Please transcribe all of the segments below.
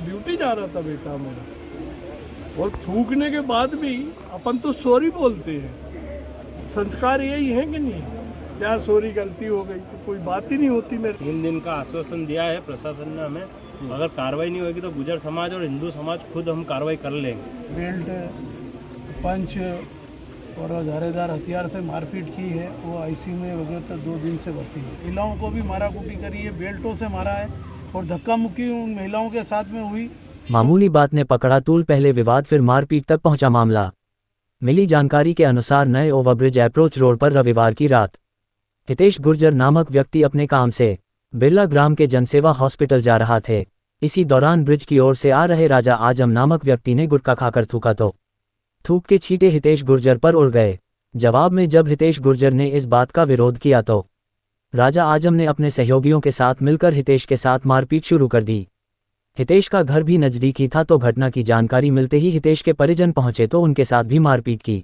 Duty जा रहा था बेटा मेरा, और थूकने के बाद भी अपन तो सॉरी बोलते हैं। संस्कार यही है कि नहीं? क्या सॉरी गलती हो गई तो कोई बात ही नहीं होती मेरे। 3 दिन का आश्वासन दिया है प्रशासन ने हमें, अगर कार्रवाई नहीं होगी तो गुर्जर समाज और हिंदू समाज खुद हम कार्रवाई कर लेंगे। बेल्ट, पंच और धारेदार हथियार से मारपीट की है, वो आईसीयू में वगैरह 2 दिन से भर्ती है। महिलाओं को भी मारा कुटी करी है, बेल्टों से मारा है और धक्का मुक्की उन महिलाओं के साथ में हुई। मामूली बात ने पकड़ा तूल, पहले विवाद फिर मारपीट तक पहुंचा मामला। मिली जानकारी के अनुसार नए ओवरब्रिज अप्रोच रोड पर रविवार की रात हितेश गुर्जर नामक व्यक्ति अपने काम से बिरला ग्राम के जनसेवा हॉस्पिटल जा रहा थे। इसी दौरान ब्रिज की ओर से आ रहे राजा आजम नामक व्यक्ति ने गुटखा खाकर थूका तो थूक के छींटे हितेश गुर्जर पर उड़ गए। जवाब में जब हितेश गुर्जर ने इस बात का विरोध किया तो राजा आजम ने अपने सहयोगियों के साथ मिलकर हितेश के साथ मारपीट शुरू कर दी। हितेश का घर भी नज़दीक ही था तो घटना की जानकारी मिलते ही हितेश के परिजन पहुंचे तो उनके साथ भी मारपीट की।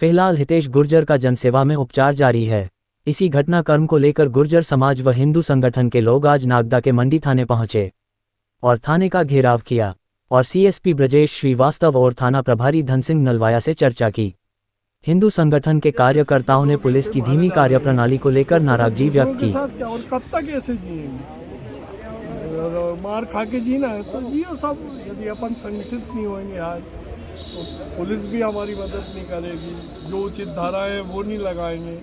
फिलहाल हितेश गुर्जर का जनसेवा में उपचार जारी है। इसी घटनाक्रम को लेकर गुर्जर समाज व हिंदू संगठन के लोग आज नागदा के मंडी थाने पहुंचे और थाने का घेराव किया और सीएसपी ब्रजेश श्रीवास्तव और थाना प्रभारी धन सिंह नलवाया से चर्चा की। हिंदू संगठन के कार्यकर्ताओं ने पुलिस की धीमी कार्यप्रणाली को लेकर नाराजगी व्यक्त की। और कब तक ऐसे जिएंगे? मार खा के जीना है तो जियो सब। यदि अपन संगठित नहीं होंगे आज तो पुलिस भी हमारी मदद नहीं करेगी, जो उचित धारा है वो नहीं लगाएंगे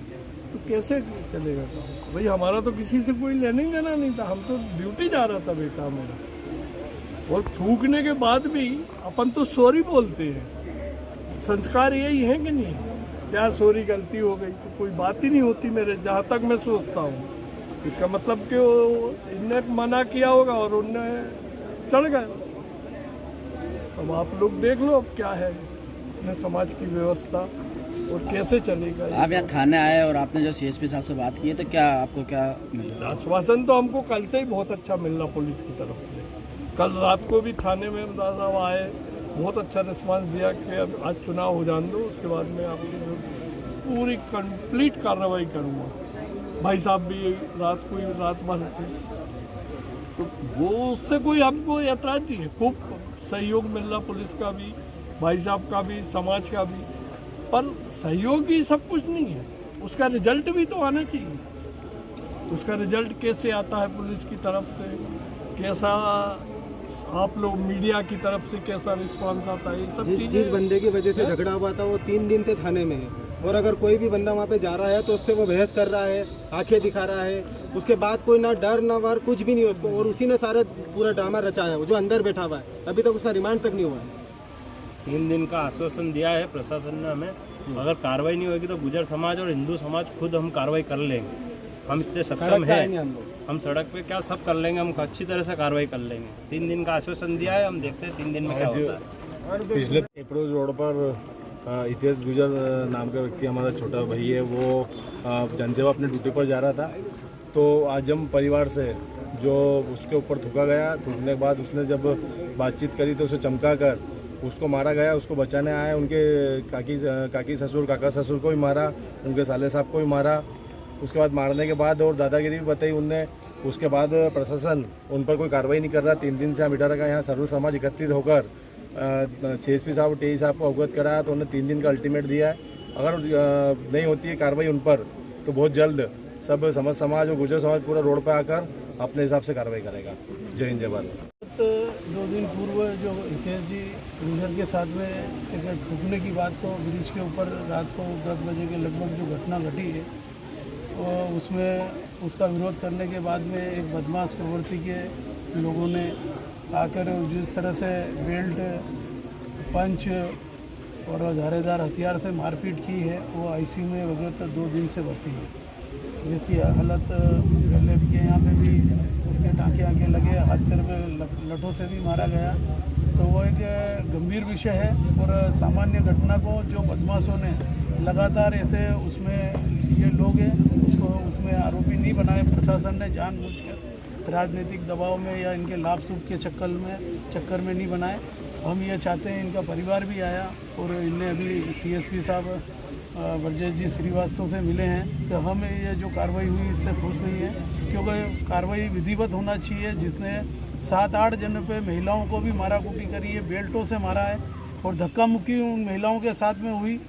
तो कैसे चलेगा? भाई हमारा तो किसी से कोई लेने देना नहीं था, हम तो ड्यूटी जा रहा था बेटा मेरा, और थूकने के बाद भी अपन तो सॉरी बोलते हैं। संस्कार यही है कि नहीं? क्या सॉरी गलती हो गई तो कोई बात ही नहीं होती मेरे, जहाँ तक मैं सोचता हूँ। इसका मतलब कि इनने मना किया होगा और उनने चढ़ गए। अब आप लोग देख लो अब क्या है अपने समाज की व्यवस्था और कैसे चलेगा। आप यहाँ थाने आए और आपने जो सीएसपी साहब से बात की है तो क्या आपको क्या मिला? आश्वासन तो हमको कल से ही बहुत अच्छा मिलना पुलिस की तरफ से। कल रात को भी थाने में अमदाद साहब आए, बहुत अच्छा रिस्पांस दिया कि अब आज चुनाव हो जाने दो, उसके बाद में आपकी पूरी कंप्लीट कार्रवाई करूँगा। भाई साहब भी रात भर थे तो वो उससे कोई हमको ऐतराज नहीं है। खूब सहयोग मिल रहा पुलिस का भी, भाई साहब का भी, समाज का भी, पर सहयोग ही सब कुछ नहीं है, उसका रिजल्ट भी तो आना चाहिए। उसका रिजल्ट कैसे आता है पुलिस की तरफ से, कैसा आप लोग मीडिया की तरफ से कैसा रिस्पांस आता है, ये सब चीज़ें। जिस बंदे की वजह से झगड़ा हुआ था वो 3 दिन से थाने में है, और अगर कोई भी बंदा वहाँ पे जा रहा है तो उससे वो बहस कर रहा है, आंखें दिखा रहा है, उसके बाद कोई ना डर ना वार कुछ भी नहीं उसको, और उसी ने सारा पूरा ड्रामा रचाया है। जो अंदर बैठा हुआ है अभी तक उसका रिमांड तक नहीं हुआ है। 3 दिन का आश्वासन दिया है प्रशासन ने हमें, अगर कार्रवाई नहीं होगी तो गुर्जर समाज और हिंदू समाज खुद हम कार्रवाई कर लेंगे। हम इतने सक्षम हैं, हम सड़क पे क्या सब कर लेंगे, हम अच्छी तरह से कार्रवाई कर लेंगे। 3 दिन का आश्वासन दिया है, हम देखते हैं 3 दिन में क्या होता है। पिछले अप्रोच रोड पर हितेश गुर्जर नाम का व्यक्ति, हमारा छोटा भाई है, वो जनसेवा अपने ड्यूटी पर जा रहा था तो आजम परिवार से जो उसके ऊपर थूका गया, थूकने के बाद उसने जब बातचीत करी तो उसे चमका कर उसको मारा गया। उसको बचाने आए, उनके काकी ससुर काका ससुर को भी मारा, उनके साले साहब को भी मारा। उसके बाद मारने के बाद और दादागिरी भी बताई उनने। उसके बाद प्रशासन उन पर कोई कार्रवाई नहीं कर रहा। 3 दिन से हम इटारा का यहाँ सर्व समाज एकत्रित होकर सीएसपी साहब टीई साहब को अवगत कराया तो उन्होंने 3 दिन का अल्टीमेट दिया है। अगर नहीं होती है कार्रवाई उन पर तो बहुत जल्द सब समझ समाज और गुर्जर समाज पूरा रोड पर आकर अपने हिसाब से कार्रवाई करेगा। जय हिंद जय भारत। 2 दिन पूर्व जो हितेश जी गुर्जर के साथ में एक थूकने की बात को ब्रिज के ऊपर रात को 10 बजे के लगभग जो घटना घटी है और उसमें उसका विरोध करने के बाद में एक बदमाश प्रवृत्ति के लोगों ने आकर जिस तरह से बेल्ट, पंच और धारेदार हथियार से मारपीट की है, वो आईसीयू में वगैरह 2 दिन से भर्ती है, जिसकी हालत गले के यहाँ पे भी उसके टाँके आँके लगे, हाथ पैर में लठों से भी मारा गया। तो वो एक गंभीर विषय है और सामान्य घटना को जो बदमाशों ने लगातार ऐसे उसमें ये लोग हैं उसको उसमें आरोपी नहीं बनाए। प्रशासन ने जानबूझकर राजनीतिक दबाव में या इनके लाभ सुख के चक्कर में नहीं बनाए। हम ये चाहते हैं, इनका परिवार भी आया और इनने अभी सीएसपी साहब ब्रजेश जी श्रीवास्तव से मिले हैं कि हम ये जो कार्रवाई हुई इससे खुश नहीं है, क्योंकि कार्रवाई विधिवत होना चाहिए। जिसने 7-8 जन पे महिलाओं को भी मारा कूटी करी है, बेल्टों से मारा है और धक्का मुक्की उन महिलाओं के साथ में हुई।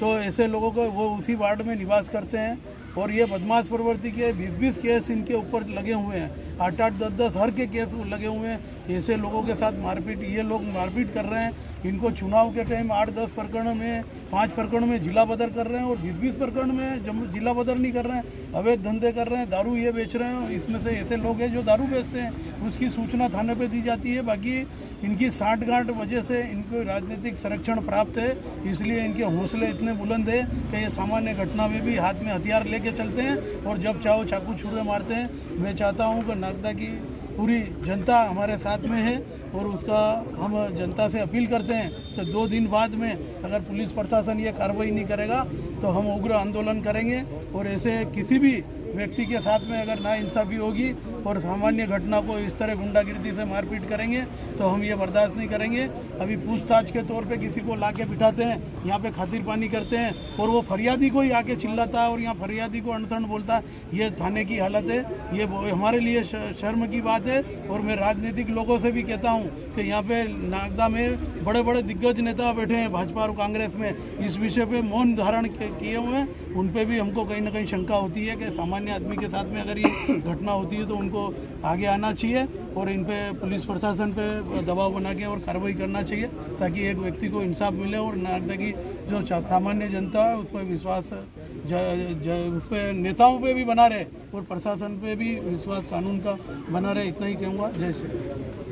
तो ऐसे लोगों को वो उसी वार्ड में निवास करते हैं और ये बदमाश प्रवृत्ति के 20-20 केस इनके ऊपर लगे हुए हैं, 8-8, 10-10 हर के केस लगे हुए हैं। ऐसे लोगों के साथ मारपीट, ये लोग मारपीट कर रहे हैं। इनको चुनाव के टाइम 8-10 प्रकरण में, 5 प्रकरण में जिला बदर कर रहे हैं और 20-20 प्रकरण में जिला बदर नहीं कर रहे हैं, अवैध धंधे कर रहे हैं, दारू ये बेच रहे हैं। इसमें से ऐसे लोग हैं जो दारू बेचते हैं, उसकी सूचना थाने पे दी जाती है। बाकी इनकी साठगांठ वजह से इनको राजनीतिक संरक्षण प्राप्त है, इसलिए इनके हौसले इतने बुलंद है कि ये सामान्य घटना में भी हाथ में हथियार लेके चलते हैं और जब चाहो चाकू छुरे मारते हैं। मैं चाहता हूँ कि नागदा की पूरी जनता हमारे साथ में है और उसका हम जनता से अपील करते हैं कि 2 दिन बाद में अगर पुलिस प्रशासन ये कार्रवाई नहीं करेगा तो हम उग्र आंदोलन करेंगे और ऐसे किसी भी व्यक्ति के साथ में अगर नाइंसाफ़ी होगी और सामान्य घटना को इस तरह गुंडागिर्दी से मारपीट करेंगे तो हम ये बर्दाश्त नहीं करेंगे। अभी पूछताछ के तौर पे किसी को लाके बिठाते हैं, यहाँ पे खातिर पानी करते हैं और वो फरियादी को ही आके चिल्लाता है और यहाँ फरियादी को अनशन बोलता है। ये थाने की हालत है, ये हमारे लिए शर्म की बात है। और मैं राजनीतिक लोगों से भी कहता हूँ कि यहाँ पे नागदा में बड़े बड़े दिग्गज नेता बैठे हैं भाजपा और कांग्रेस में, इस विषय पे मौन धारण किए हुए हैं। उन पे भी हमको कहीं ना कहीं शंका होती है कि सामान्य आदमी के साथ में अगर ये घटना होती है तो उनको आगे आना चाहिए और इन पे पुलिस प्रशासन पे दबाव बना के और कार्रवाई करना चाहिए ताकि एक व्यक्ति को इंसाफ मिले और नागदा की जो सामान्य जनता है उस पर विश्वास उस पर नेताओं पे भी बना रहे और प्रशासन पे भी विश्वास कानून का बना रहे। इतना ही कहूँगा। जय श्री राम।